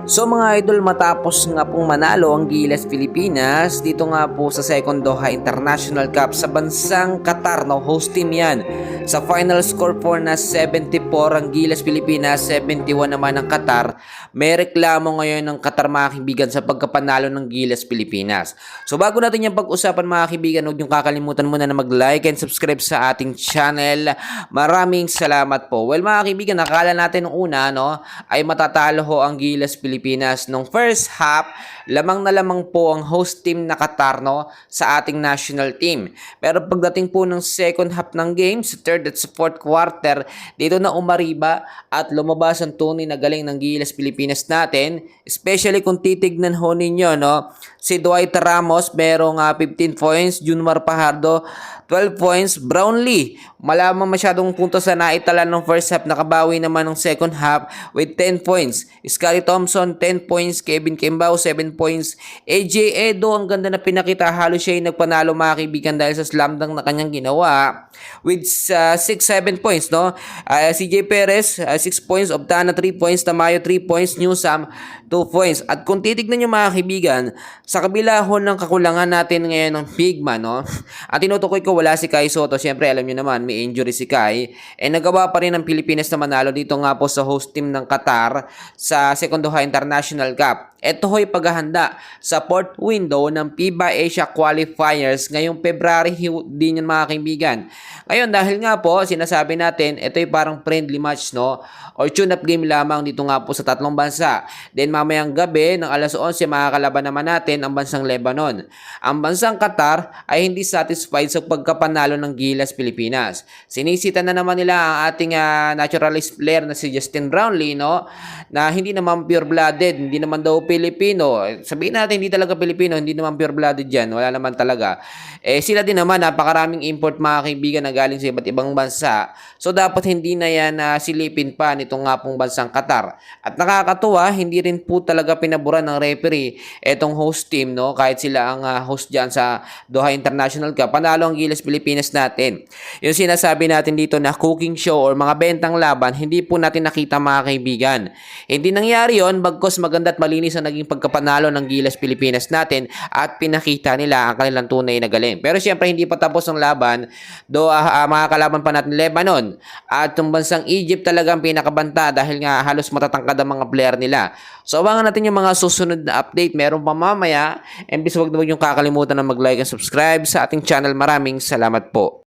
So mga idol, matapos nga pong manalo ang Gilas Pilipinas dito nga po sa Second Doha International Cup sa bansang Qatar, no, host team yan. Sa final score po na 74 ang Gilas Pilipinas, 71 naman ang Qatar. May reklamo ngayon ng Qatar mga kaibigan sa pagkapanalo ng Gilas Pilipinas. So bago natin yung pag-usapan mga kaibigan, huwag niyong kakalimutan muna na mag-like and subscribe sa ating channel. Maraming salamat po. Well mga kaibigan, nakala natin nung una ay matatalo ho ang Gilas Pilipinas. Nung first half, lamang na lamang po ang host team na Qatar sa ating national team. Pero pagdating po ng second half ng game, sa third at sa fourth quarter, dito na umariba at lumabas ang tunay na galing ng Gilas Pilipinas natin. Especially kung titignan ho ninyo, si Dwight Ramos merong 15 points, Junmar Fajardo 12 points, Brownlee malamang masyadong puntos na naitala ng first half, nakabawi naman ng second half with 10 points. Scotty Thompson 10 points, Kevin Kembao 7 points, AJ Edo ang ganda na pinakita, halos siya yung nagpanalo mga kaibigan dahil sa slam dunk na kanyang ginawa with 6-7 points, CJ Perez 6 points, Obtana 3 points, Tamayo 3 points, Newsam 2 points. At kung titignan nyo mga kaibigan, sa kabila ho ng kakulangan natin ngayon ng big man, at tinutukoy ko wala si Kai Soto, syempre alam nyo naman may injury si Kai, nagawa pa rin ng Pilipinas na manalo dito nga po sa host team ng Qatar sa Second Doha International Cup. Ito ho'y paghahanda sa fourth window ng FIBA Asia Qualifiers ngayong February din yan mga kaibigan. Ngayon dahil nga po sinasabi natin ito'y parang friendly match or tune-up game lamang dito nga po sa tatlong bansa. Then mamayang gabi ng alas 11 makakalaban naman natin ang bansang Lebanon. Ang bansang Qatar ay hindi satisfied sa pagkapanalo ng Gilas Pilipinas. Sinisita na naman nila ang ating naturalist player na si Justin Brownlee na hindi naman pure-blooded, hindi naman daw Pilipino. Sabihin natin hindi talaga Pilipino, hindi naman pure-blooded dyan, wala naman talaga. Sila din naman napakaraming import mga kaibigan na galing sa iba't ibang bansa. So dapat hindi na yan silipin pa nitong nga pong bansang Qatar. At nakakatuwa, hindi rin po talaga pinaburan ng referee etong host team, kahit sila ang host dyan sa Doha International Cup. Panalo ang Gilas Pilipinas natin. Yung sinasabi natin dito na cooking show or mga bentang laban, hindi po natin nakita mga kaibigan. Hindi nangyari yon, bagkos maganda at malinis ang naging pagkapanalo ng Gilas Pilipinas natin at pinakita nila ang kanilang tunay na galing. Pero siyempre hindi pa tapos ang laban, mga kalaban pa natin Lebanon at yung bansang Egypt talagang pinakabanta dahil nga halos matatangkad ang mga player nila. So abangan natin yung mga susunod na update, meron pa mamaya, and please huwag na huwag yung kakalimutan na mag-like and subscribe sa ating channel. Maraming salamat po.